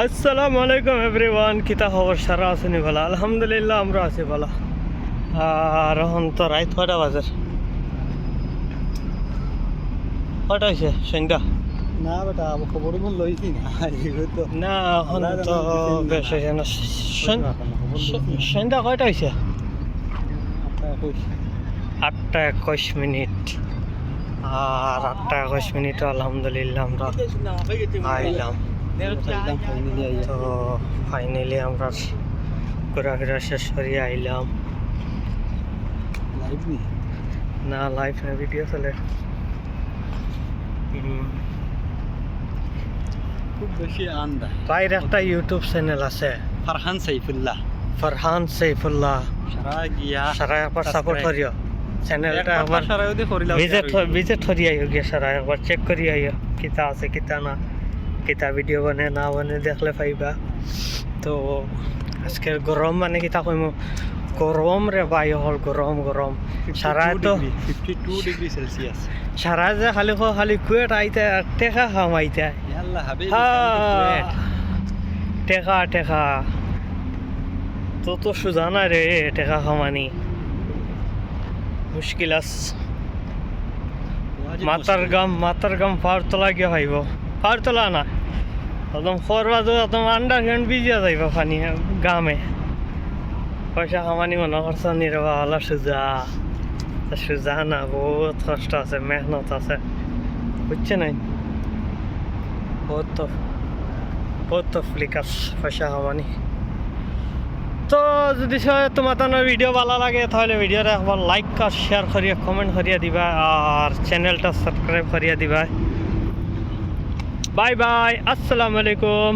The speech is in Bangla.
আসসালামু আলাইকুম এভরিওয়ান, কিতা খবর? সারা আসেনি ভালো? আলহামদুলিল্লাহ আমরা আছি ভালো। আর এখন তো রাত কয়টা বাজার? কয়টা হয়েছে সন্ধ্যা? না বেটা খবর লইছি না না এখন তো বেশ হয়েছে না। সন্ধ্যা কয়টা হয়েছে? 8:21। আর 8:21 আলহামদুলিল্লাহ আমরা আইলাম। তো ফাইনালি আমরা ঘোরাফেরা শেষ করিয়ে আইলাম। না লাইভ ভিডিও চলে। খুব বেশি আন্দা ভাইয়ের একটা ইউটিউব চ্যানেল আছে, ফারহান সাইফুল্লাহ। সারা একবার সাপোর্ট করিও চ্যানেলটা, একবার ভিজিট করি আইও গিয়ে সারা একবার চেক করি আইও কিতা আছে কিতা না, কিতা ভিডিও বনে না বনে দেখলে পাইবা। তো আজকের গরম মানে কিতা কইম, গরম রে ভাই, হল গরম গরম সারা তো 52 ডিগ্রি সেলসিয়াস। সারা যে খালি কুয়েট আইতে টেকা খামাইতে ইয়াল্লাহ হাবিবি টেকা তো সুজা না রে, টেকা খামানি মুশকিল আছে। মাতার গাম পারতলা গিয়ে ভাইব, পারতলা না একদম ফরওয়ার্ড, একদম আন্ডারগ্রাউন্ড ভিজিয়া যাইব পানি গামে। পয়সা খামানি মনে করছো নিরবা হলো সুজা না, বহুত কষ্ট আছে, মেহনত আছে, বুঝছে নাই? বহুত তফলিক আছে পয়সা খামানি। তো যদি তোমার ভিডিও ভালো লাগে তাহলে ভিডিওটা একবার লাইক আর শেয়ার করিয়া কমেন্ট করিয়া দিবা, আর চ্যানেলটা সাবস্ক্রাইব করিয়া দিবা। বাই বাই, আসসালামু আলাইকুম।